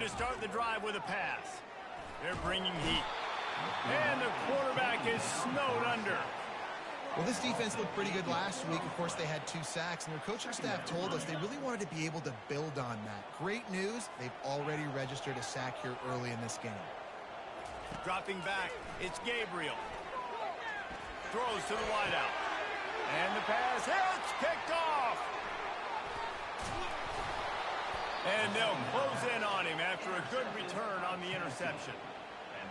going to start the drive with a pass. They're bringing heat. And the quarterback is snowed under. Well, this defense looked pretty good last week. Of course, they had 2 sacks, and their coaching staff told us they really wanted to be able to build on that. Great news, they've already registered a sack here early in this game. Dropping back, it's Gabriel. Throws to the wideout. And the pass hits, picked off. And they'll close in on him after a good return on the interception.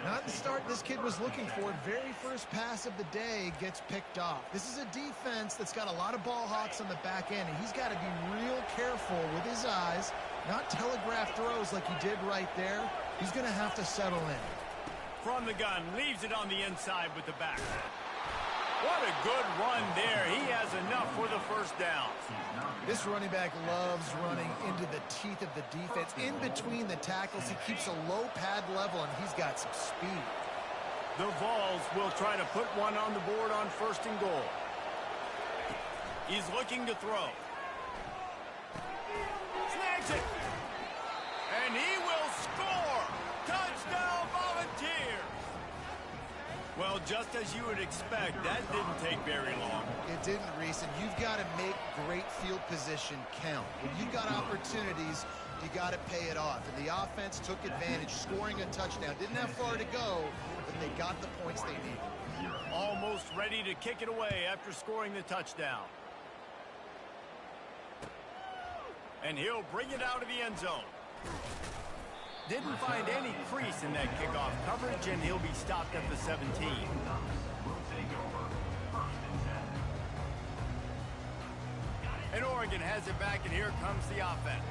Not the start this kid was looking for. Very first pass of the day gets picked off. This is a defense that's got a lot of ball hawks on the back end, and he's got to be real careful with his eyes, not telegraph throws like he did right there. He's going to have to settle in. From the gun, leaves it on the inside with the back. What a good run there. He has enough for the first down. This running back loves running into the teeth of the defense. In between the tackles, he keeps a low pad level, and he's got some speed. The Vols will try to put one on the board on 1st and goal. He's looking to throw. Snags it. And he will score. Touchdown Volunteers. Well, just as you would expect, that didn't take very long. It didn't, Reese, and you've got to make great field position count. When you've got opportunities, you got to pay it off. And the offense took advantage, scoring a touchdown. Didn't have far to go, but they got the points they needed. Almost ready to kick it away after scoring the touchdown. And he'll bring it out of the end zone. Didn't find any crease in that kickoff coverage, and he'll be stopped at the 17. And Oregon has it back, and here comes the offense.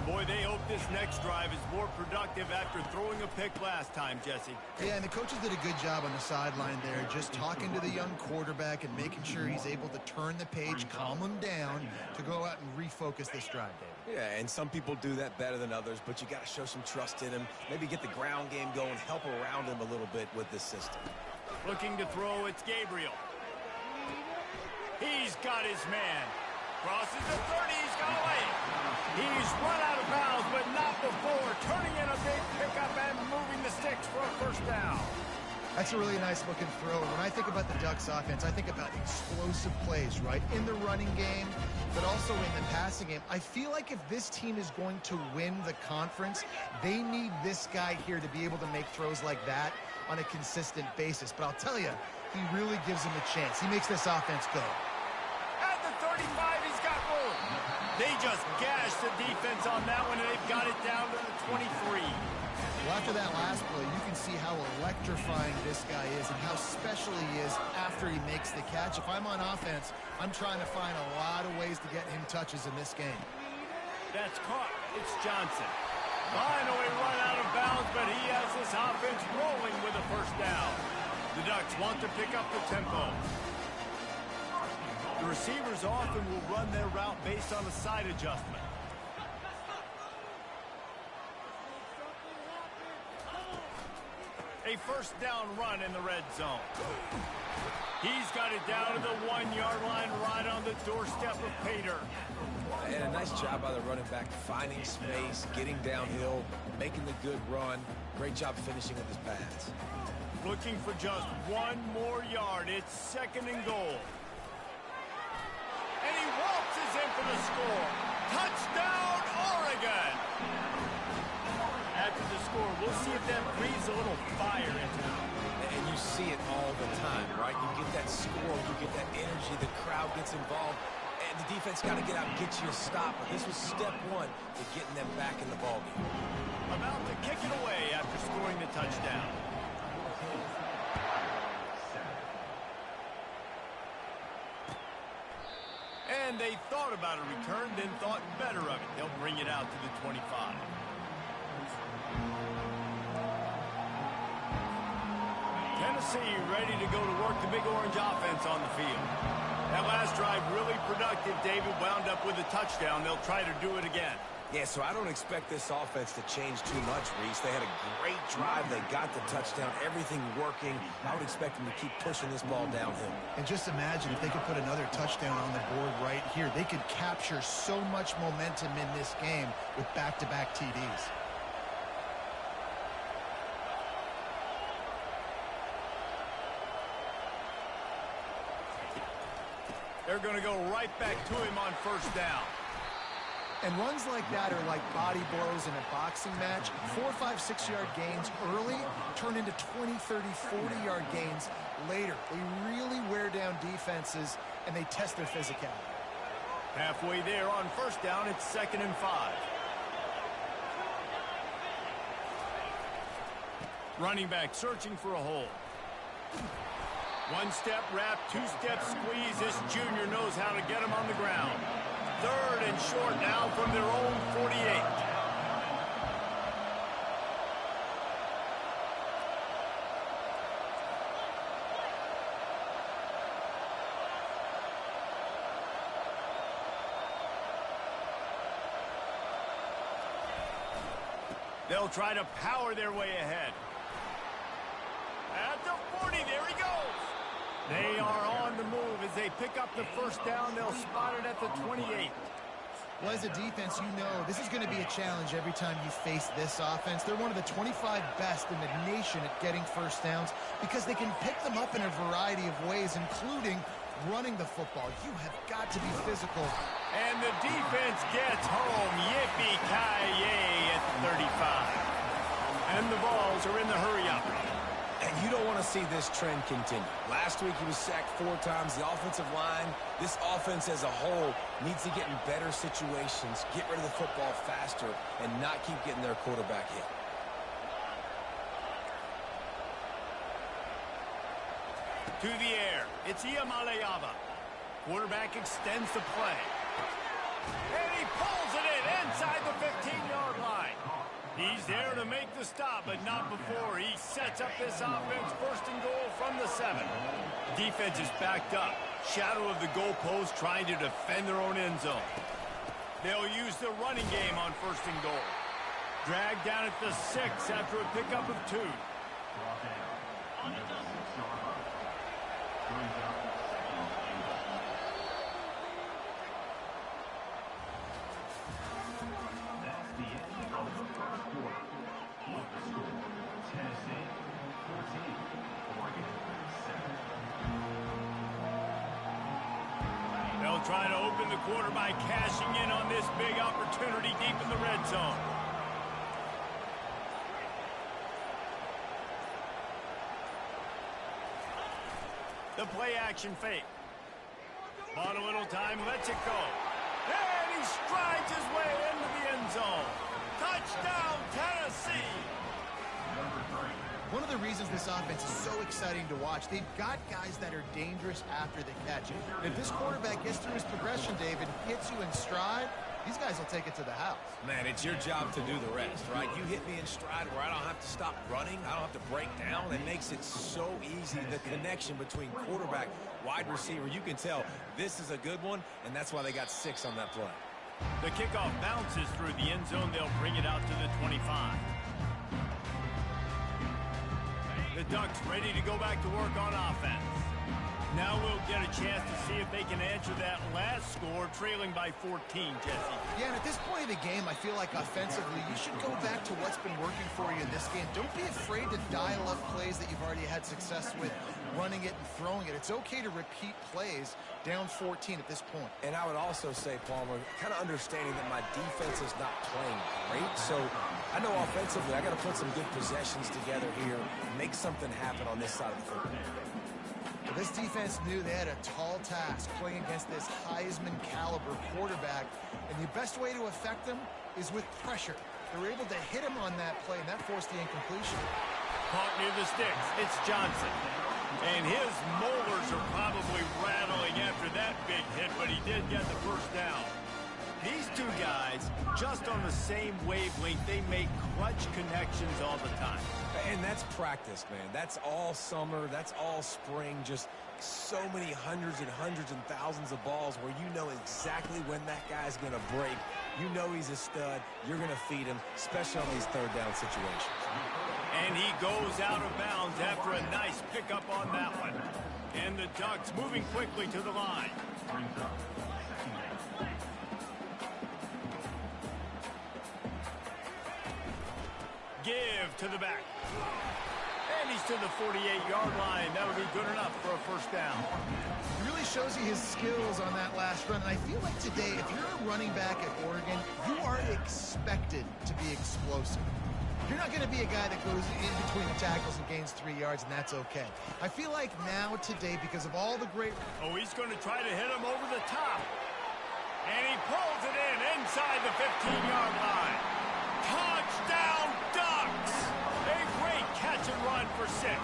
Boy, they hope this next drive is more productive after throwing a pick last time, Jesse. Yeah, and the coaches did a good job on the sideline there, just talking to the young quarterback and making sure he's able to turn the page, calm him down to go out and refocus this drive, David. Yeah, and some people do that better than others, but you got to show some trust in him, maybe get the ground game going, help around him a little bit with this system. Looking to throw, it's Gabriel. He's got his man. Crosses the 30, he's got away. He's run out of bounds, but not before turning in a big pickup and moving the sticks for a first down. That's a really nice looking throw. When I think about the Ducks offense, I think about explosive plays, right? In the running game, but also in the passing game. I feel like if this team is going to win the conference, they need this guy here to be able to make throws like that on a consistent basis. But I'll tell you, he really gives them a chance. He makes this offense go. At the 35, he's got room. They just gashed the defense on that one, and they've got it down to the 23. Well, after that last play, you can see how electrifying this guy is and how special he is after he makes the catch. If I'm on offense, I'm trying to find a lot of ways to get him touches in this game. That's caught. It's Johnson. Finally run out of bounds, but he has this offense rolling with a first down. The Ducks want to pick up the tempo. The receivers often will run their route based on a side adjustment. A first down run in the red zone. He's got it down to the 1-yard line right on the doorstep of Pater. And a nice job by the running back, finding space, getting downhill, making the good run. Great job finishing with his pads. Looking for just one more yard. It's 2nd and goal. And he waltzes in for the score. Touchdown, Oregon! After the score, we'll see if that breathes a little fire into them. And you see it all the time, right? You get that score, you get that energy, the crowd gets involved, and the defense got to get out and get you a stop. But this was step one to getting them back in the ballgame. About to kick it away after scoring the touchdown. And they thought about a return, then thought better of it. They'll bring it out to the 25. Tennessee ready to go to work the Big Orange offense on the field. That last drive really productive. David wound up with a touchdown. They'll try to do it again. Yeah, so I don't expect this offense to change too much, Reese. They had a great drive. They got the touchdown, everything working. I would expect them to keep pushing this ball downhill. And just imagine if they could put another touchdown on the board right here. They could capture so much momentum in this game with back-to-back TDs. They're going to go right back to him on first down. And runs like that are like body blows in a boxing match. 4, 5, 6-yard gains early turn into 20, 30, 40-yard gains later. They really wear down defenses, and they test their physicality. Halfway there on first down, it's 2nd and 5. Running back searching for a hole. One-step wrap, two-step squeeze. This junior knows how to get him on the ground. 3rd and short now from their own 48. They'll try to power their way ahead. At the 40, there he goes. They are on the move as they pick up the first down. They'll spot it at the 28. Well, as a defense, you know this is going to be a challenge every time you face this offense. They're one of the 25 best in the nation at getting first downs because they can pick them up in a variety of ways, including running the football. You have got to be physical. And the defense gets home. Yippee-ki-yay at the 35. And the Vols are in the hurry-up. And you don't want to see this trend continue. Last week he was sacked 4 times. The offensive line, this offense as a whole, needs to get in better situations, get rid of the football faster, and not keep getting their quarterback hit. To the air, it's Iamaleava. Quarterback extends the play. And he pulls it in inside the 15-yard line. He's there to make the stop, but not before he sets up this offense. 1st and goal from the 7. Defense is backed up. Shadow of the goalpost trying to defend their own end zone. They'll use the running game on 1st and goal. Dragged down at the 6 after a pickup of 2. They'll try to open the quarter by cashing in on this big opportunity deep in the red zone. The play action fake. Bought a little time, lets it go. And he strides his way into the end zone. Touchdown, Tennessee! One of the reasons this offense is so exciting to watch, they've got guys that are dangerous after the catch. And if this quarterback gets through his progression, David, hits you in stride, these guys will take it to the house. Man, it's your job to do the rest, right? You hit me in stride where I don't have to stop running. I don't have to break down. It makes it so easy, the connection between quarterback, wide receiver. You can tell this is a good one, and that's why they got 6 on that play. The kickoff bounces through the end zone. They'll bring it out to the 25. The Ducks ready to go back to work on offense. Now we'll get a chance to see if they can answer that last score, trailing by 14, Jesse. Yeah, and at this point of the game, I feel like offensively, you should go back to what's been working for you in this game. Don't be afraid to dial up plays that you've already had success with, running it and throwing it. It's okay to repeat plays down 14 at this point. And I would also say, Palmer, kind of understanding that my defense is not playing great, so I know offensively I got to put some good possessions together here, make something happen on this side of the football. But this defense knew they had a tall task playing against this Heisman caliber quarterback, and the best way to affect them is with pressure. They were able to hit him on that play, and that forced the incompletion. Caught near the sticks. It's Johnson. And his molars are probably rattling after that big hit, but he did get the first down. These two guys, just on the same wavelength, they make clutch connections all the time. And that's practice, man. That's all summer. That's all spring. Just so many hundreds and thousands of balls where you know exactly when that guy's going to break. You know he's a stud. You're going to feed him, especially on these third down situations. And he goes out of bounds after a nice pickup on that one. And the Ducks moving quickly to the line. Give to the back. And he's to the 48-yard line. That'll be good enough for a first down. He really shows you his skills on that last run. And I feel like today, if you're a running back at Oregon, you are expected to be explosive. You're not going to be a guy that goes in between the tackles and gains 3 yards, and that's okay. I feel like now today, because of all the great... Oh, he's going to try to hit him over the top. And he pulls it in inside the 15-yard line. Touchdown, Ducks! A great catch and run for 6.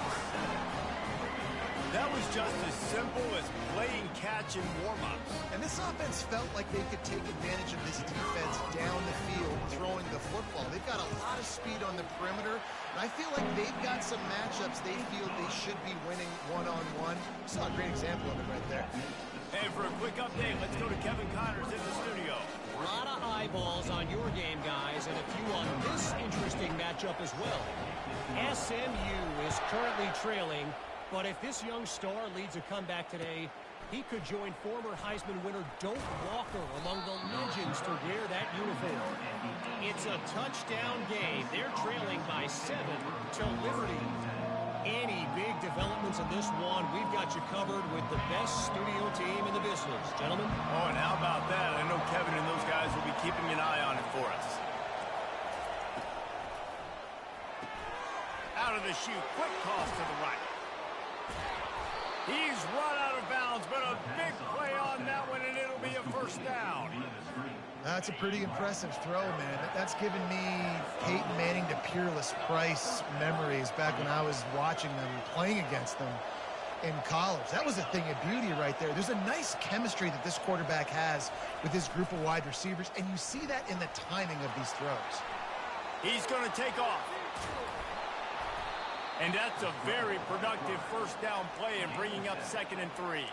That was just as simple as playing catch in warm-ups. And this offense felt like they could take advantage of this defense down the field, throwing the football. They've got a lot of speed on the perimeter, and I feel like they've got some matchups they feel they should be winning one-on-one. Saw a great example of it right there. And for a quick update, let's go to Kevin Connors in the studio. A lot of eyeballs on your game, guys, and a few on this interesting matchup as well. SMU is currently trailing, but if this young star leads a comeback today, he could join former Heisman winner Doak Walker among the legends to wear that uniform. It's a touchdown game. They're trailing by 7 to Liberty. Any big developments in this one, we've got you covered with the best studio team in the business. Gentlemen? Oh, and how about that? I know Kevin and those guys will be keeping an eye on it for us. Out of the chute, quick toss to the right. He's run out of bounds, but a big play on that one, and it'll be a first down. That's a pretty impressive throw, man. That's given me Peyton Manning to Peerless Price memories back when I was watching them, playing against them in college. That was a thing of beauty right there. There's a nice chemistry that this quarterback has with his group of wide receivers, and you see that in the timing of these throws. He's going to take off. And that's a very productive first down play and bringing up 2nd and 3.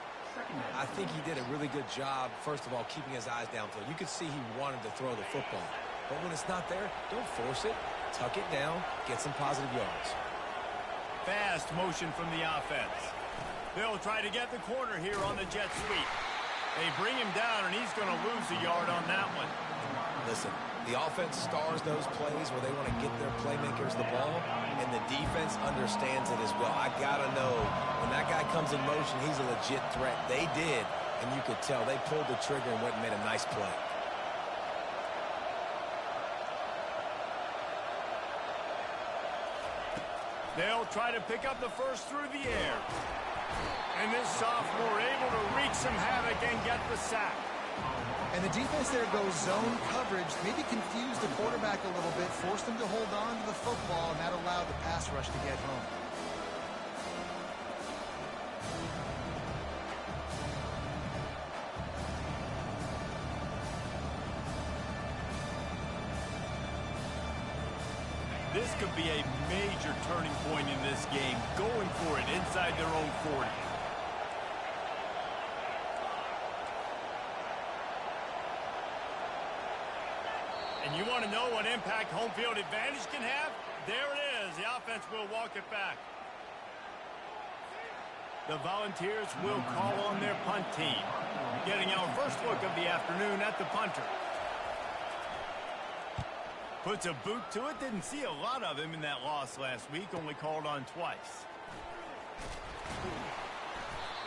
I think he did a really good job, first of all, keeping his eyes downfield. You could see he wanted to throw the football. But when it's not there, don't force it. Tuck it down, get some positive yards. Fast motion from the offense. They'll try to get the corner here on the jet sweep. They bring him down, and he's going to lose a yard on that one. Listen, the offense stars those plays where they want to get their playmakers the ball, and the defense understands it as well. I got to know, when that guy comes in motion, he's a legit threat. They did, and you could tell they pulled the trigger and went and made a nice play. They'll try to pick up the first through the air. And this sophomore able to wreak some havoc and get the sack. And the defense there goes zone coverage, maybe confused the quarterback a little bit, forced him to hold on to the football, and that allowed the pass rush to get home. This could be a major turning point in this game, going for it inside their own 40. And you want to know what impact home field advantage can have? There it is. The offense will walk it back. The Volunteers will call on their punt team. Getting our first look of the afternoon at the punter. Puts a boot to it. Didn't see a lot of him in that loss last week. Only called on twice.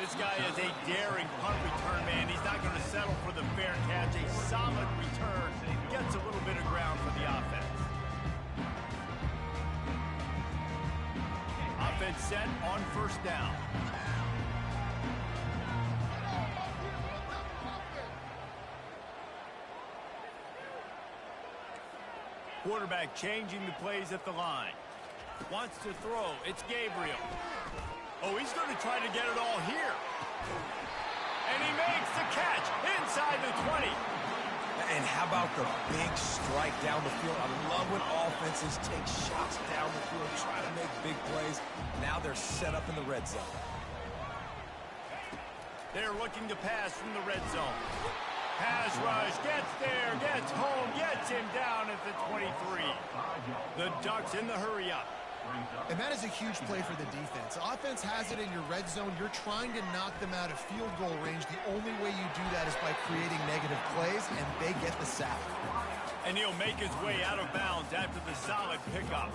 This guy is a daring punt return man. He's not going to settle for the fair catch. A solid return. Gets a little bit of ground for the offense. Offense set on first down. Quarterback changing the plays at the line. Wants to throw. It's Gabriel. Oh, he's going to try to get it all here. And he makes the catch inside the 20. And how about the big strike down the field? I love when offenses take shots down the field, try to make big plays. Now they're set up in the red zone. They're looking to pass from the red zone. Pass rush, gets there, gets home, gets him down at the 23. The Ducks in the hurry up. And that is a huge play for the defense. Offense has it in your red zone. You're trying to knock them out of field goal range. The only way you do that is by creating negative plays, and they get the sack. And he'll make his way out of bounds after the solid pickup.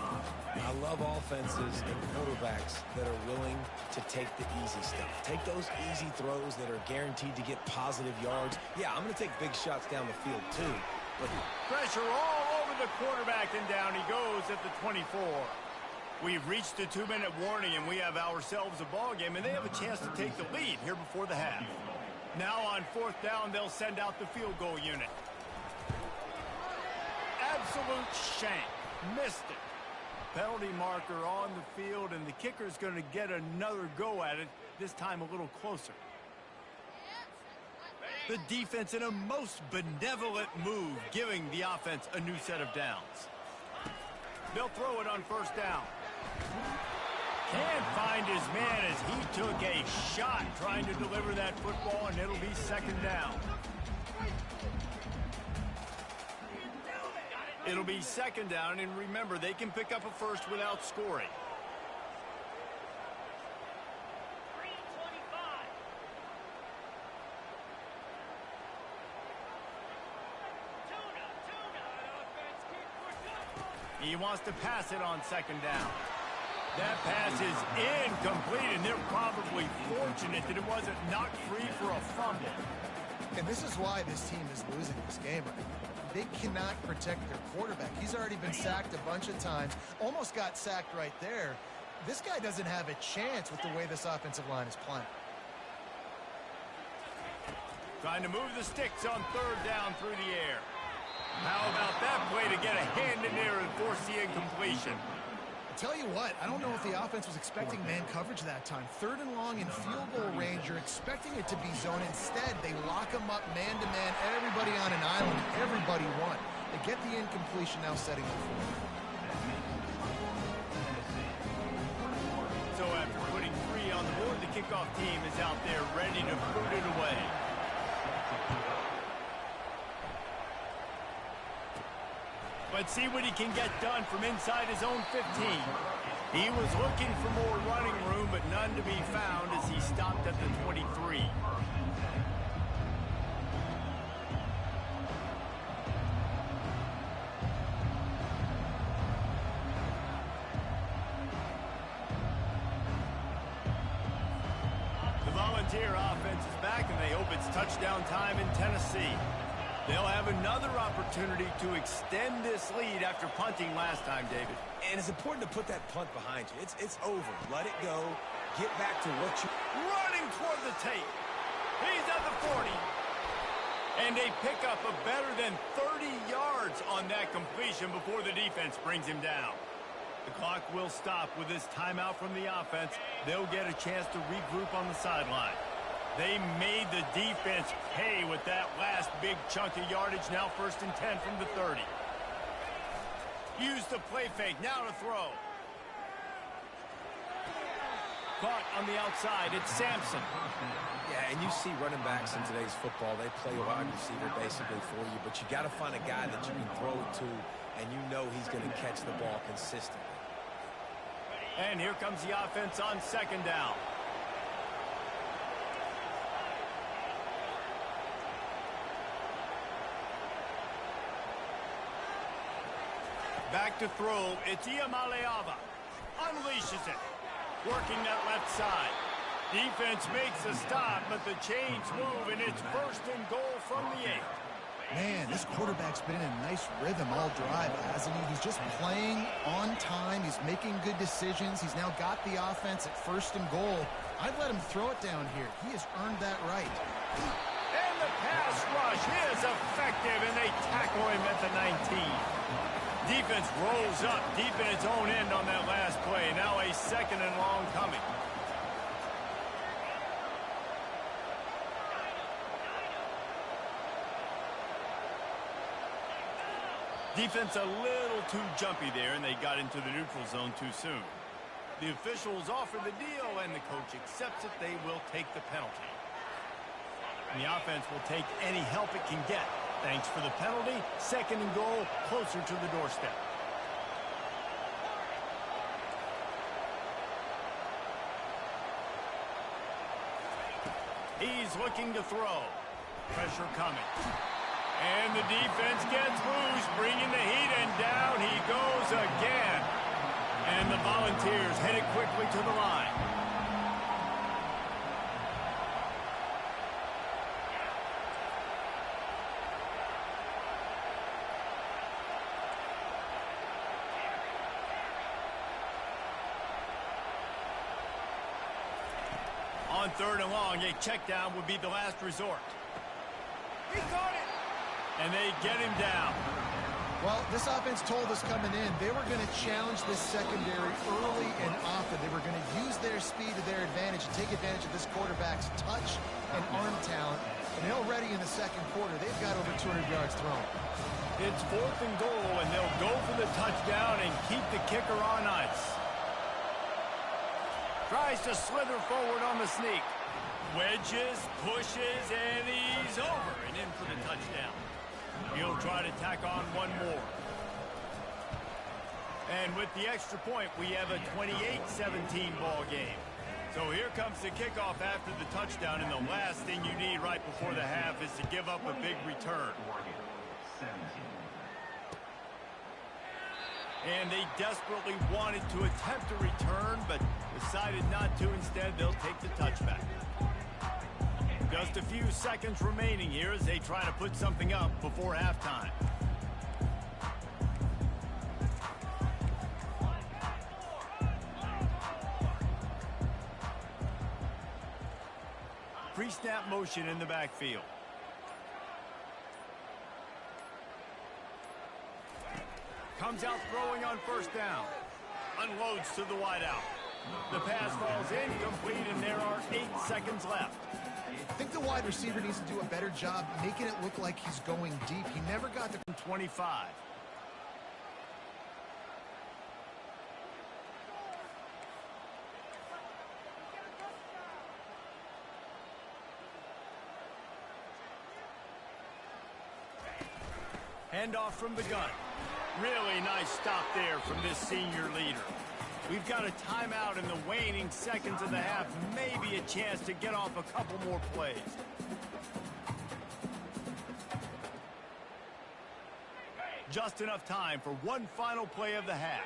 I love offenses and quarterbacks that are willing to take the easy stuff. Take those easy throws that are guaranteed to get positive yards. Yeah, I'm going to take big shots down the field too. But pressure all over the quarterback, and down he goes at the 24. We've reached the 2-minute warning, and we have ourselves a ball game, and they have a chance to take the lead here before the half. Now on 4th down, they'll send out the field goal unit. Absolute shank. Missed it. Penalty marker on the field, and the kicker's going to get another go at it, this time a little closer. The defense in a most benevolent move, giving the offense a new set of downs. They'll throw it on 1st down. Can't find his man as he took a shot trying to deliver that football, and it'll be 2nd down. It'll be 2nd down, and remember, they can pick up a first without scoring. He wants to pass it on 2nd down. That pass is incomplete, and they're probably fortunate that it wasn't knocked free for a fumble. And this is why this team is losing this game. They cannot protect their quarterback. He's already been sacked a bunch of times, almost got sacked right there. This guy doesn't have a chance with the way this offensive line is playing. Trying to move the sticks on 3rd down through the air. How about that play to get a hand in there and force the incompletion? I tell you what, I don't know if the offense was expecting man coverage that time. 3rd and long in field goal range, you're expecting it to be zone. Instead, they lock them up man-to-man, everybody on an island, everybody won. They get the incompletion, now setting the forward. So after putting 3 on the board, the kickoff team is out there ready to put it away. Let's see what he can get done from inside his own 15. He was looking for more running room, but none to be found as he stopped at the 23. The Volunteer offense is back, and they hope it's touchdown time in Tennessee. They'll have another opportunity to extend this lead after punting last time, David. And it's important to put that punt behind you. It's over. Let it go. Get back to what you... Running toward the tape. He's at the 40. And they pick up a better than 30 yards on that completion before the defense brings him down. The clock will stop with this timeout from the offense. They'll get a chance to regroup on the sideline. They made the defense pay with that last big chunk of yardage. Now 1st and 10 from the 30. Use the play fake. Now to throw. Caught on the outside. It's Sampson. Yeah, and you see running backs in today's football, they play wide receiver basically for you, but you got to find a guy that you can throw it to, and you know he's going to catch the ball consistently. And here comes the offense on 2nd down. Back to throw. It's Iamaleava. Unleashes it. Working that left side. Defense makes a stop, but the chains move, and it's 1st and goal from the 8. Man, this quarterback's been in a nice rhythm all drive, hasn't he? He's just playing on time. He's making good decisions. He's now got the offense at 1st and goal. I'd let him throw it down here. He has earned that right. And the pass rush is effective, and they tackle him at the 19. Defense rolls up deep in its own end on that last play. Now a 2nd and long coming. Defense a little too jumpy there, and they got into the neutral zone too soon. The officials offer the deal, and the coach accepts it. They will take the penalty. And the offense will take any help it can get. Thanks for the penalty. 2nd and goal, closer to the doorstep. He's looking to throw. Pressure coming. And the defense gets loose, bringing the heat, and down he goes again. And the Volunteers headed quickly to the line. On 3rd and long, a check down would be the last resort. He caught it! And they get him down. Well, this offense told us coming in they were going to challenge this secondary early and often. They were going to use their speed to their advantage and take advantage of this quarterback's touch and arm talent. And already in the second quarter, they've got over 200 yards thrown. It's 4th and goal, and they'll go for the touchdown and keep the kicker on ice. Tries to slither forward on the sneak. Wedges, pushes, and he's over and in for the touchdown. He'll try to tack on one more. And with the extra point, we have a 28-17 ball game. So here comes the kickoff after the touchdown, and the last thing you need right before the half is to give up a big return. And they desperately wanted to attempt a return, but decided not to. Instead, they'll take the touchback. Just a few seconds remaining here as they try to put something up before halftime. Pre-snap motion in the backfield. Comes out throwing on 1st down. Unloads to the wideout. The pass falls incomplete, and there are 8 seconds left. I think the wide receiver needs to do a better job making it look like he's going deep. He never got the 25. Handoff from the gun. Really nice stop there from this senior leader. We've got a timeout in the waning seconds of the half. Maybe a chance to get off a couple more plays. Just enough time for one final play of the half.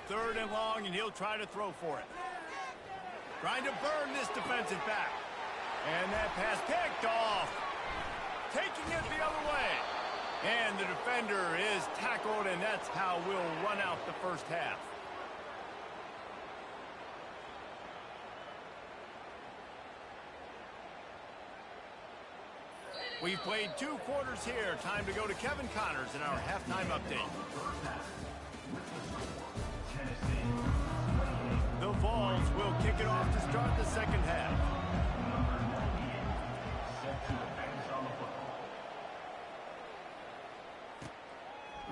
Third and long, and he'll try to throw for it. Trying to burn this defensive back. And that pass picked off. Taking it the other way. And the defender is tackled, and that's how we'll run out the first half. We've played 2 quarters here. Time to go to Kevin Connors in our halftime update. The Vols will kick it off to start the second half.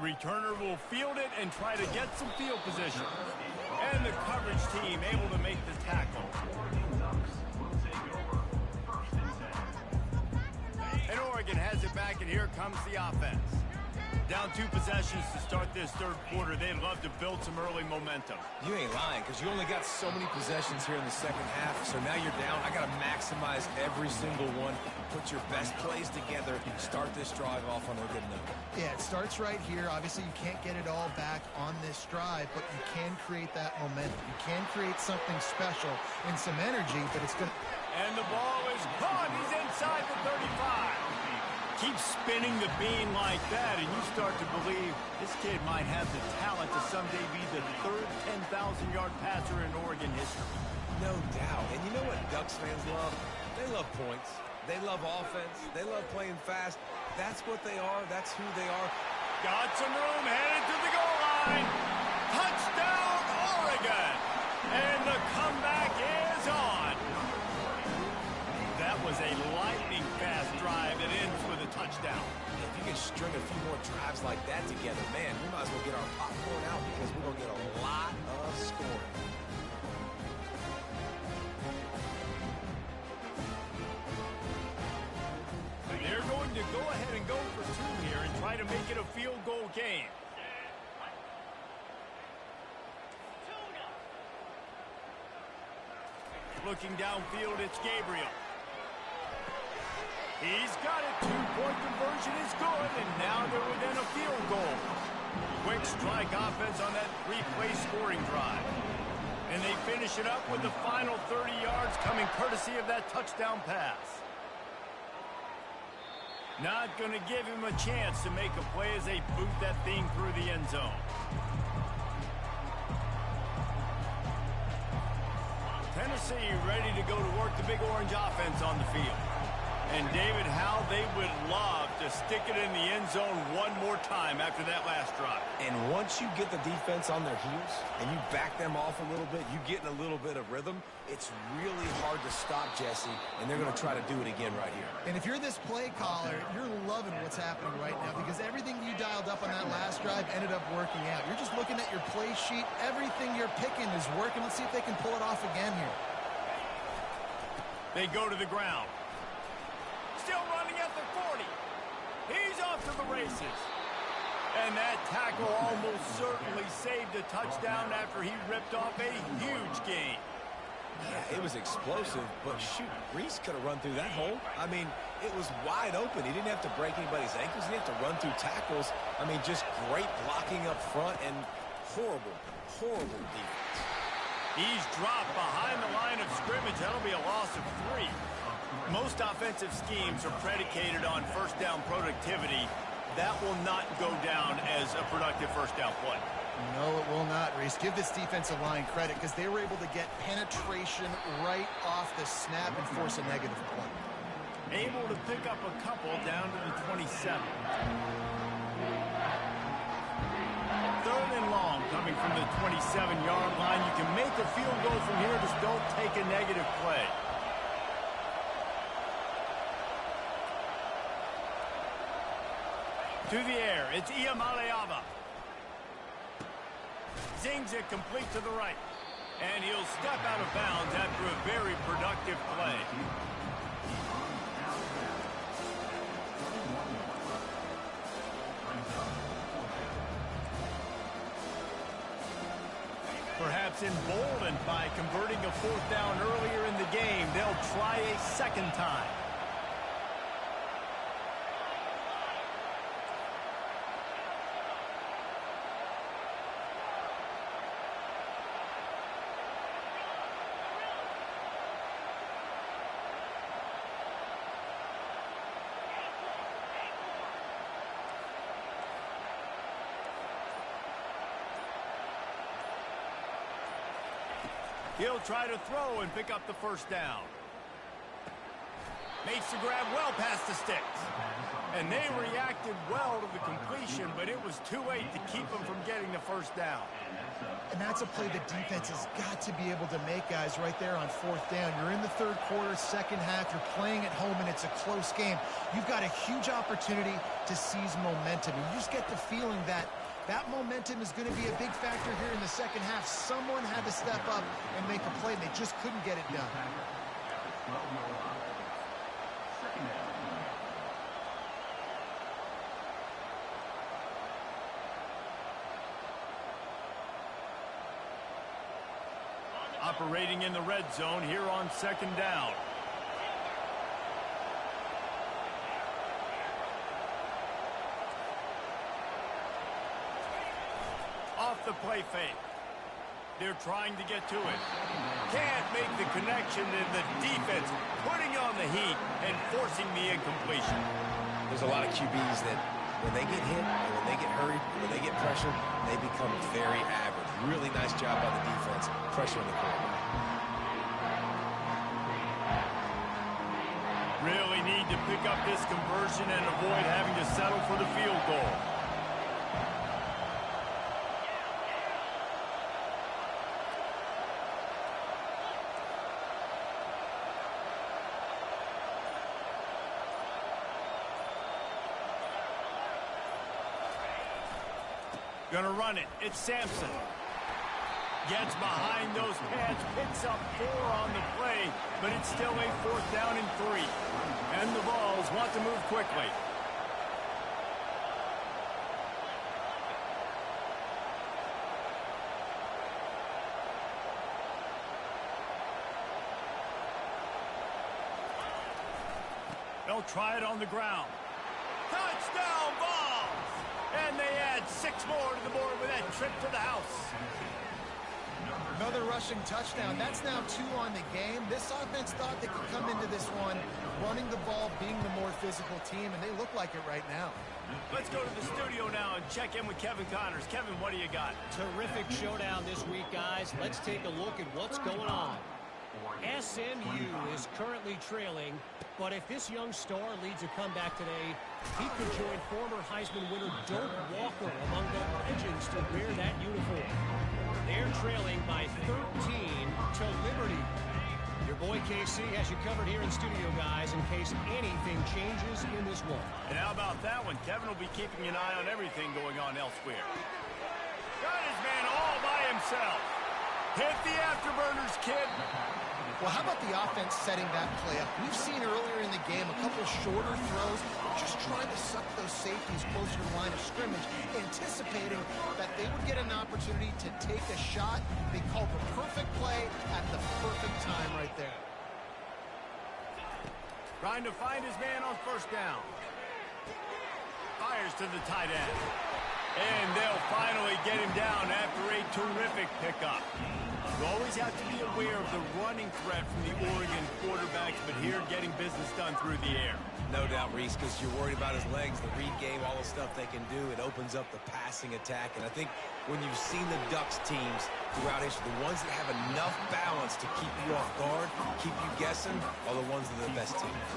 Returner will field it and try to get some field position. And the coverage team able to make the tackle. And Oregon has it back, and here comes the offense. Down 2 possessions to start this third quarter. They'd love to build some early momentum. You ain't lying, because you only got so many possessions here in the second half, so now you're down. I got to maximize every single one. Put your best plays together. Start this drive off on a good note. Yeah, it starts right here. Obviously, you can't get it all back on this drive, but you can create that momentum. You can create something special and some energy, but it's going to... And the ball is caught. He's inside the 35. Keep spinning the bean like that, and you start to believe this kid might have the talent to someday be the 3rd 10,000-yard passer in Oregon history. No doubt. And you know what Ducks fans love? They love points. They love offense. They love playing fast. That's what they are. That's who they are. Got some room, headed to the goal line. Touchdown, Oregon. And the comeback is on. That was a lightning-fast drive that ends with a touchdown. If you can string a few more drives like that together, man, we might as well get our popcorn out because we're going to get a lot of scoring. They're going to go ahead and go for 2 here and try to make it a field goal game. Looking downfield, it's Gabriel. He's got it. Two-point conversion is good, and now they're within a field goal. Quick strike offense on that three-play scoring drive. And they finish it up with the final 30 yards coming courtesy of that touchdown pass. Not going to give him a chance to make a play as they boot that thing through the end zone. Tennessee ready to go to work the Big Orange offense on the field. And, David, how they would love to stick it in the end zone one more time after that last drive. And once you get the defense on their heels and you back them off a little bit, you get in a little bit of rhythm, it's really hard to stop Jesse, and they're going to try to do it again right here. And if you're this play caller, you're loving what's happening right now because everything you dialed up on that last drive ended up working out. You're just looking at your play sheet. Everything you're picking is working. Let's see if they can pull it off again here. They go to the ground. Still running at the 40. He's off to the races. And that tackle almost certainly saved a touchdown after he ripped off a huge gain. Yeah, it was explosive, but shoot, Reese could have run through that hole. I mean, it was wide open. He didn't have to break anybody's ankles. He didn't have to run through tackles. I mean, just great blocking up front and horrible, horrible defense. He's dropped behind the line of scrimmage. That'll be a loss of 3. Most offensive schemes are predicated on first down productivity. That will not go down as a productive first down play. No, it will not, Reese. Give this defensive line credit because they were able to get penetration right off the snap and force a negative play. Able to pick up a couple down to the 27. 3rd and long coming from the 27-yard line. You can make a field goal from here, just don't take a negative play. To the air, it's Iamaleava. Zings it complete to the right. And he'll step out of bounds after a very productive play. Perhaps emboldened by converting a 4th down earlier in the game, they'll try a second time. He'll try to throw and pick up the first down. Makes the grab well past the sticks. And they reacted well to the completion, but it was too late to keep them from getting the first down. And that's a play the defense has got to be able to make, guys, right there on 4th down. You're in the 3rd quarter, second half. You're playing at home, and it's a close game. You've got a huge opportunity to seize momentum. And you just get the feeling that that momentum is going to be a big factor here in the second half. Someone had to step up and make a play, and they just couldn't get it done. Operating in the red zone here on 2nd down. Off the play fake. They're trying to get to it. Can't make the connection, and the defense putting on the heat and forcing the incompletion. There's a lot of QBs that when they get hit, and when they get hurried, when they get pressured, they become very average. Really nice job by the defense, pressuring the quarterback. Really need to pick up this conversion and avoid having to settle for the field goal. Gonna run it. It's Sampson. Gets behind those pads, picks up 4 on the play, but it's still a 4th down and 3. And the Vols want to move quickly. They'll try it on the ground. Touchdown Vols! And they add 6 more to the board with that trip to the house. Another rushing touchdown. That's now 2 on the game. This offense thought they could come into this one running the ball, being the more physical team, and they look like it right now. Let's go to the studio now and check in with Kevin Connors. Kevin, what do you got? Terrific showdown this week, guys. Let's take a look at what's going on. SMU is currently trailing, but if this young star leads a comeback today, he could join former Heisman winner Doak Walker among the legends to wear that uniform. They're trailing by 13 to Liberty. Your boy KC has you covered here in studio, guys, in case anything changes in this one. And how about that one? Kevin will be keeping an eye on everything going on elsewhere. Got his man all by himself. Hit the afterburners, kid. Well, how about the offense setting that play up? We've seen earlier in the game a couple shorter throws, just trying to suck those safeties closer to the line of scrimmage, anticipating that they would get an opportunity to take a shot. They called the perfect play at the perfect time right there. Trying to find his man on first down. Fires to the tight end. And they'll finally get him down after a terrific pickup. You always have to be aware of the running threat from the Oregon quarterbacks, but here getting business done through the air. No doubt, Reese, because you're worried about his legs, the read game, all the stuff they can do. It opens up the passing attack. And I think when you've seen the Ducks teams throughout history, the ones that have enough balance to keep you off guard, keep you guessing, are the ones that are the best teams.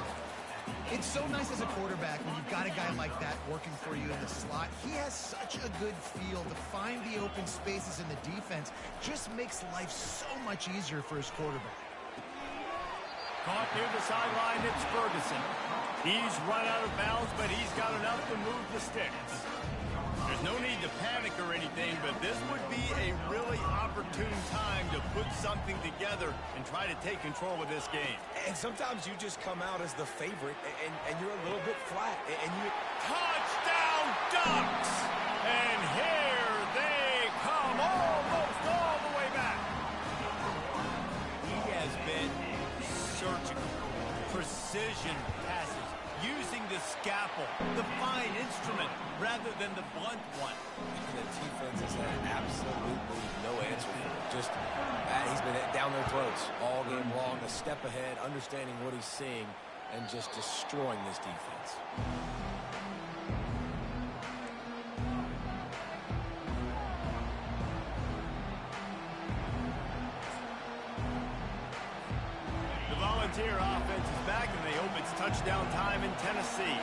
It's so nice as a quarterback when you've got a guy like that working for you in the slot. He has such a good feel to find the open spaces in the defense. Just makes life so much easier for his quarterback. Caught near the sideline, it's Ferguson. He's run out of bounds, but he's got enough to move the sticks. There's no need to panic or anything, but this would be a really opportune time to put something together and try to take control of this game. And sometimes you just come out as the favorite, and you're a little bit flat. And you Touchdown Ducks! And here they come, almost all the way back. He has been surgical, precision passes, using the scalpel, the fine instrument, rather than the blunt one. The defense has had absolutely no answer for it. Just, he's been down their throats all game long, a step ahead, understanding what he's seeing, and just destroying this defense. The Volunteer offense is back, and they hope it's touchdown time in Tennessee.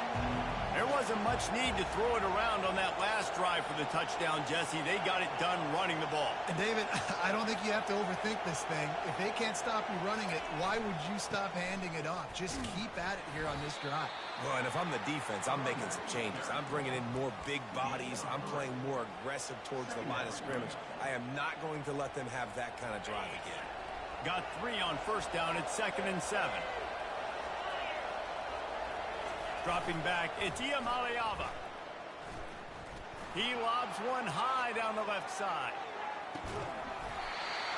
There wasn't much need to throw it around on that last drive for the touchdown, Jesse. They got it done running the ball. And David, I don't think you have to overthink this thing. If they can't stop you running it, why would you stop handing it off? Just keep at it here on this drive. Well, and if I'm the defense, I'm making some changes. I'm bringing in more big bodies. I'm playing more aggressive towards the line of scrimmage. I am not going to let them have that kind of drive again. Got 3 on first down. It's 2nd and 7. Dropping back, it's Iamaleava. He lobs one high down the left side.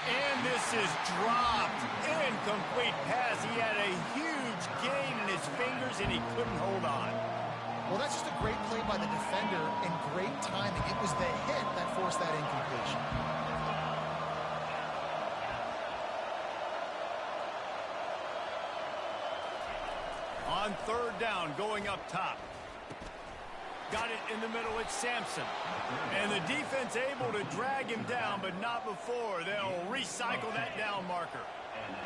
And this is dropped. Incomplete pass. He had a huge gain in his fingers, and he couldn't hold on. Well, that's just a great play by the defender and great timing. It was the hit that forced that incompletion. On 3rd down, going up top. Got it in the middle, it's Sampson. And the defense able to drag him down, but not before. They'll recycle that down marker.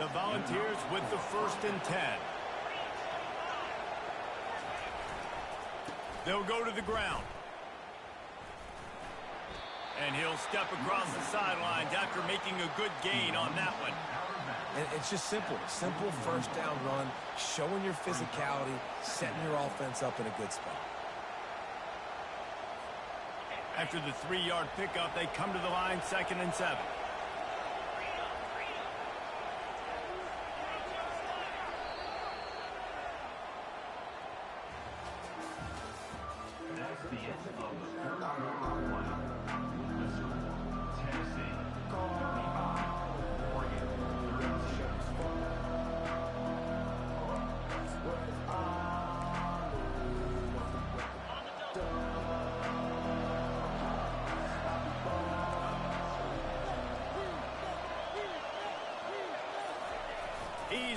The Volunteers with the 1st and 10. They'll go to the ground. And he'll step across the sidelines after making a good gain on that one. And it's just simple. Simple first down run, showing your physicality, setting your offense up in a good spot. After the 3-yard pickup, they come to the line, 2nd and 7.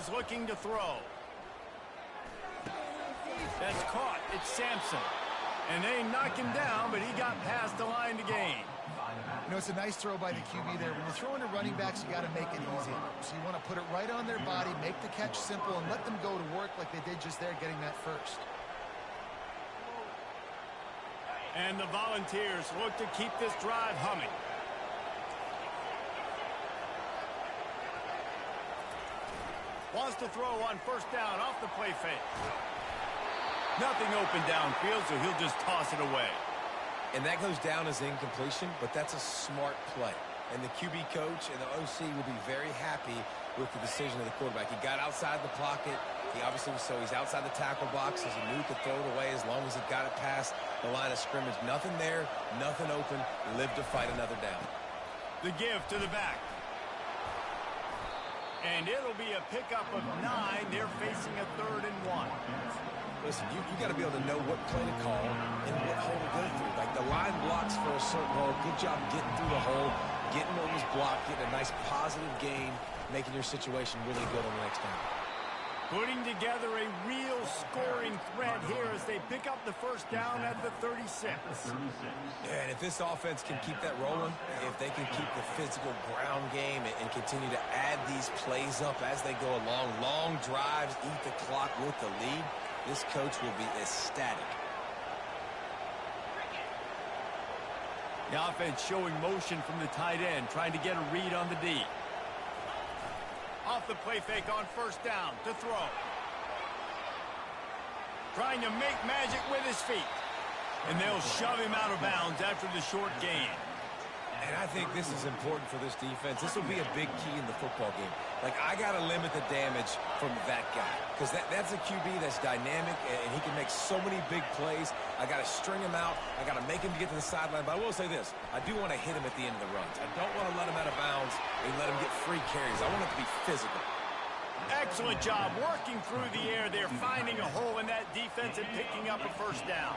He's looking to throw. That's caught. It's Sampson. And they knock him down, but he got past the line to gain. You know, it's a nice throw by the QB there. When you're throwing to running backs, you got to make it easy. So you want to put it right on their body, make the catch simple, and let them go to work like they did just there, getting that first. And the Volunteers look to keep this drive humming. Wants to throw on first down off the play fake. Nothing open downfield, so he'll just toss it away. And that goes down as incompletion, but that's a smart play. And the QB coach and the OC will be very happy with the decision of the quarterback. He got outside the pocket. He obviously was, so he's outside the tackle box, as he knew he could throw it away as long as he got it past the line of scrimmage. Nothing there, nothing open. Lived to fight another down. The give to the back. And it'll be a pickup of 9. They're facing a 3rd and 1. Listen, you got to be able to know what play to call and what hole to go through. Like the line blocks for a certain hole. Good job getting through the hole, getting what was blocked, getting a nice positive gain, making your situation really good on the next down. Putting together a real scoring threat here as they pick up the first down at the 36. Yeah, and if this offense can keep that rolling, if they can keep the physical ground game and continue to add these plays up as they go along, long drives, eat the clock with the lead, this coach will be ecstatic. The offense showing motion from the tight end, trying to get a read on the D. Off the play fake on first down to throw. Trying to make magic with his feet. And they'll shove him out of bounds after the short gain. And I think this is important for this defense. This will be a big key in the football game. Like, I got to limit the damage from that guy. Because that's a QB that's dynamic, and he can make so many big plays. I got to string him out. I got to make him get to the sideline. But I will say this. I do want to hit him at the end of the runs. I don't want to let him out of bounds and let him get free carries. I want it to be physical. Excellent job working through the air. They're finding a hole in that defense and picking up a first down.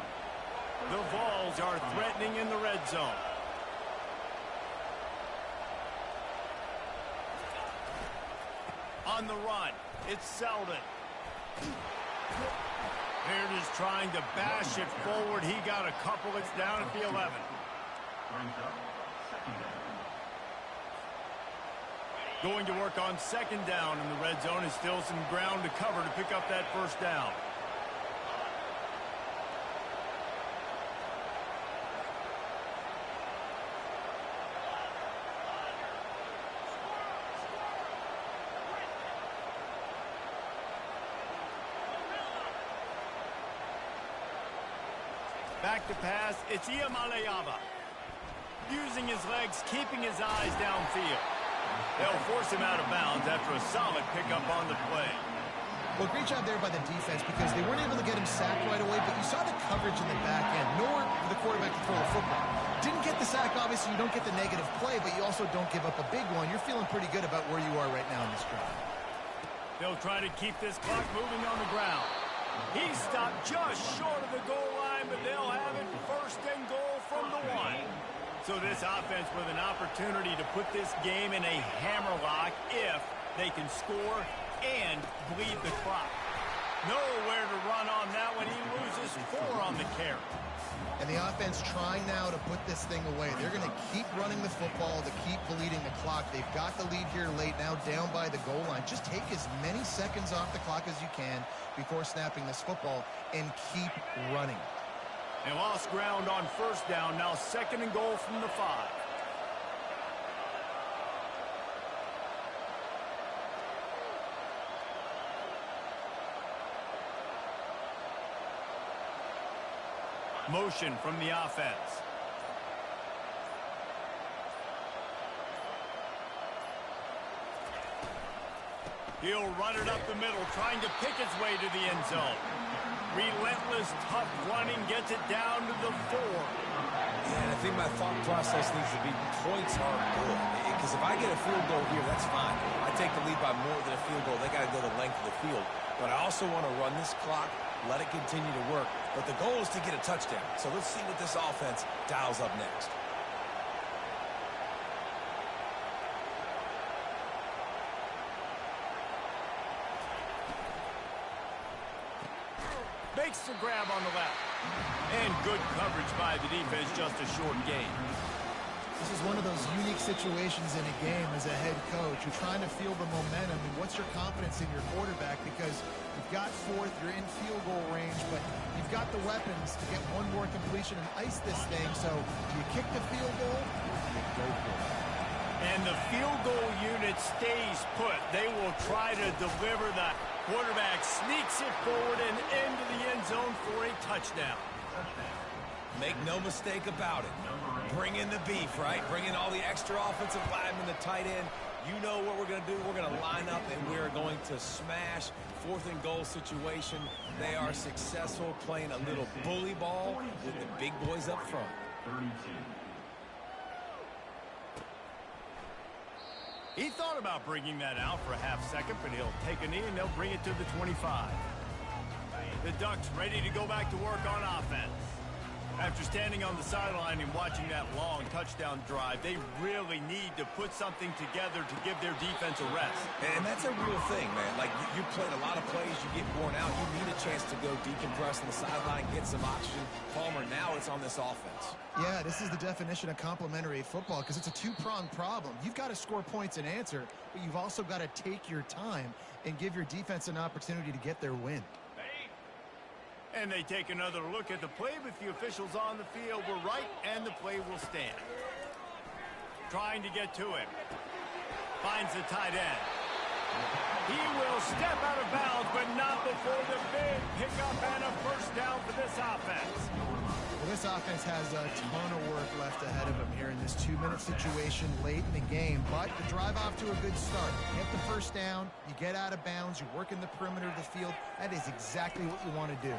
The Vols are threatening in the red zone. On the run, it's Selden. Baird is trying to bash it forward. He got a couple. It's down at the 11. Going to work on second down in the red zone. Is still some ground to cover to pick up that first down. Back to pass, it's Iamaleava. Using his legs, keeping his eyes downfield. They'll force him out of bounds after a solid pickup on the play. Well, great job there by the defense because they weren't able to get him sacked right away, but you saw the coverage in the back end. Nowhere for the quarterback to throw the football. Didn't get the sack, obviously you don't get the negative play, but you also don't give up a big one. You're feeling pretty good about where you are right now in this drive. They'll try to keep this clock moving on the ground. He stopped just short of the goal line, but they'll have it first and goal from the 1. So this offense with an opportunity to put this game in a hammerlock if they can score and bleed the clock. Nowhere to run on that one. He loses 4 on the carry. And the offense trying now to put this thing away. They're going to keep running the football to keep bleeding the clock. They've got the lead here late, now down by the goal line. Just take as many seconds off the clock as you can before snapping this football and keep running. They lost ground on first down. Now second and goal from the 5. Motion from the offense. He'll run it up the middle, trying to pick his way to the end zone. Relentless, tough running, gets it down to the 4. Yeah, and I think my thought process needs to be points are good. Because if I get a field goal here, that's fine. I take the lead by more than a field goal. They got to go the length of the field. But I also want to run this clock, let it continue to work. But the goal is to get a touchdown. So let's see what this offense dials up next. Makes the grab on the left. And good coverage by the defense, just a short gain. This is one of those unique situations in a game as a head coach. You're trying to feel the momentum, and what's your confidence in your quarterback? Because you've got fourth, you're in field goal range, but you've got the weapons to get one more completion and ice this thing. So do you kick the field goal or do you go for it? And the field goal unit stays put. They will try to deliver that. Quarterback sneaks it forward and into the end zone for a touchdown. Make no mistake about it. Bring in the beef, right? Bring in all the extra offensive linemen, the tight end. You know what we're going to do. We're going to line up, and we're going to smash fourth and goal situation. They are successful playing a little bully ball with the big boys up front. 32. He thought about bringing that out for a half second, but he'll take a knee and they'll bring it to the 25. The Ducks ready to go back to work on offense. After standing on the sideline and watching that long touchdown drive, they really need to put something together to give their defense a rest. And that's a real thing, man. Like, you played a lot of plays, you get worn out, you need a chance to go decompress on the sideline, get some oxygen. Palmer, now it's on this offense. Yeah, this is the definition of complementary football because it's a two-pronged problem. You've got to score points and answer, but you've also got to take your time and give your defense an opportunity to get their win. And they take another look at the play, but the officials on the field were right, and the play will stand. Trying to get to him. Finds the tight end. He will step out of bounds, but not before the big pickup and a first down for this offense. Well, this offense has a ton of work left ahead of them here in this 2-minute situation late in the game, but the drive off to a good start. Get the first down, you get out of bounds, you work in the perimeter of the field. That is exactly what you want to do.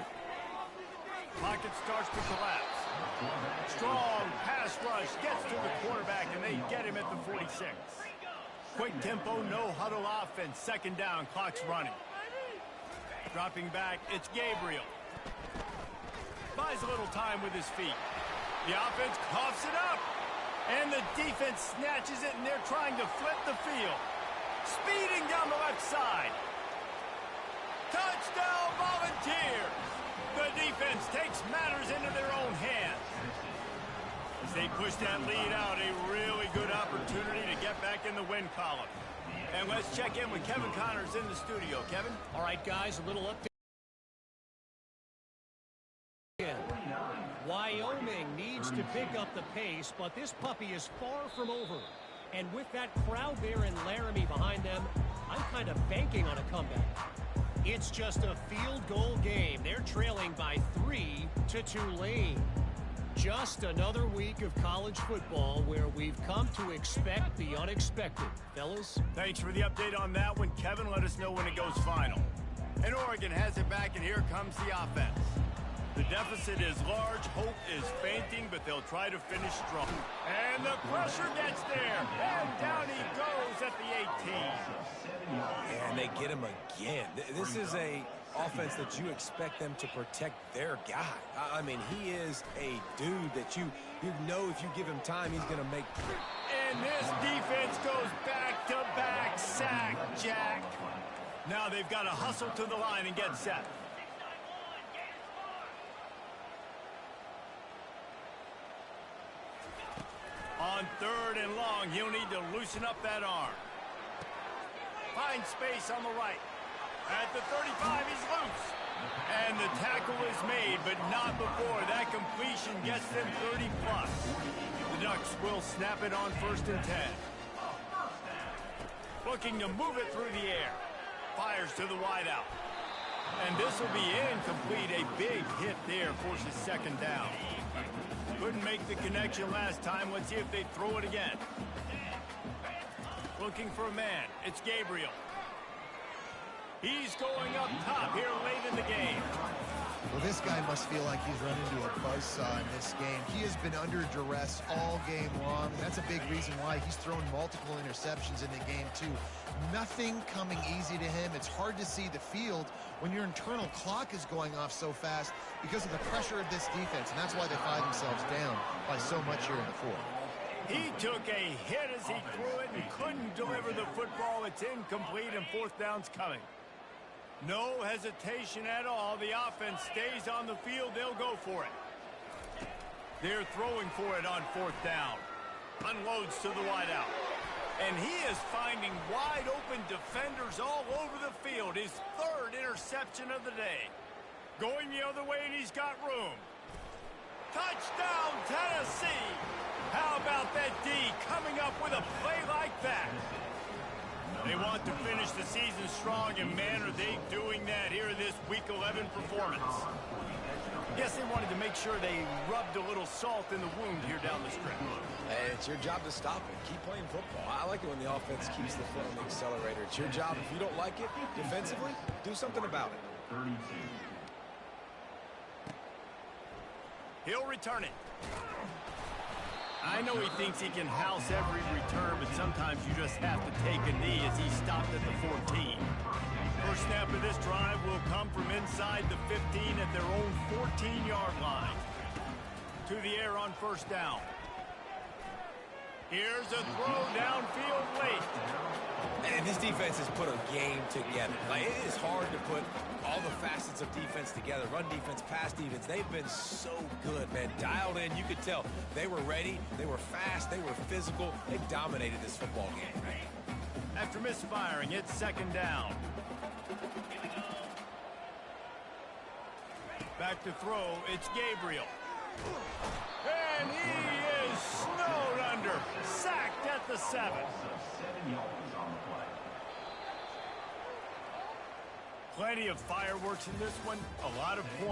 Pocket starts to collapse. Strong pass rush gets to the quarterback, and they get him at the 46. Quick tempo, no huddle offense. Second down, clock's running. Dropping back, it's Gabriel. Buys a little time with his feet. The offense coughs it up. And the defense snatches it, and they're trying to flip the field. Speeding down the left side. Touchdown, Volunteers! The defense takes matters into their own hands. As they push that lead out, a really good opportunity to get back in the win column. And let's check in with Kevin Connors in the studio. Kevin? All right, guys, a little update. Wyoming needs to pick up the pace, but this puppy is far from over. And with that crowd there in Laramie behind them, I'm kind of banking on a comeback. It's just a field goal game. They're trailing by 3 to Tulane. Just another week of college football where we've come to expect the unexpected. Fellas? Thanks for the update on that one, Kevin. Let us know when it goes final. And Oregon has it back, and here comes the offense. The deficit is large, hope is fainting, but they'll try to finish strong. And the pressure gets there, and down he goes at the 18. And they get him again. This is a offense that you expect them to protect their guy. I mean, he is a dude that you know if you give him time, he's going to make. And this defense goes back-to-back sack, Jack. Now they've got to hustle to the line and get set. On third and long, he'll need to loosen up that arm. Finds space on the right. At the 35, he's loose. And the tackle is made, but not before that completion gets them 30-plus. The Ducks will snap it on 1st and 10. Looking to move it through the air. Fires to the wideout. And this will be incomplete. A big hit there forces second down. Couldn't make the connection last time. Let's see if they throw it again. Looking for a man. It's Gabriel. He's going up top here late in the game. Well, this guy must feel like he's run into a buzzsaw in this game. He has been under duress all game long, and that's a big reason why he's thrown multiple interceptions in the game, too. Nothing coming easy to him. It's hard to see the field when your internal clock is going off so fast because of the pressure of this defense, and that's why they find themselves down by so much here in the fourth. He took a hit as he threw it and couldn't deliver the football. It's incomplete, and 4th down's coming. No hesitation at all. The offense stays on the field. They'll go for it. They're throwing for it on 4th down. Unloads to the wideout. And he is finding wide-open defenders all over the field. His 3rd interception of the day. Going the other way, and he's got room. Touchdown, Tennessee! How about that D coming up with a play like that? They want to finish the season strong, and man, are they doing that here in this Week 11 performance. Guess they wanted to make sure they rubbed a little salt in the wound here down the stretch. Hey, it's your job to stop it. Keep playing football. I like it when the offense keeps the foot on the accelerator. It's your job. If you don't like it defensively, do something about it. 32. He'll return it. I know he thinks he can house every return, but sometimes you just have to take a knee as he stopped at the 14. First snap of this drive will come from inside the 15 at their own 14-yard line. To the air on 1st down. Here's a throw downfield late. And this defense has put a game together. Like, it is hard to put all the facets of defense together. Run defense, pass defense. They've been so good, man. Dialed in. You could tell they were ready. They were fast. They were physical. They dominated this football game. After misfiring, it's 2nd down. Back to throw. It's Gabriel. And he is snowed under. Sacked at the 7. 7 yards on the play. Plenty of fireworks in this one. A lot of points.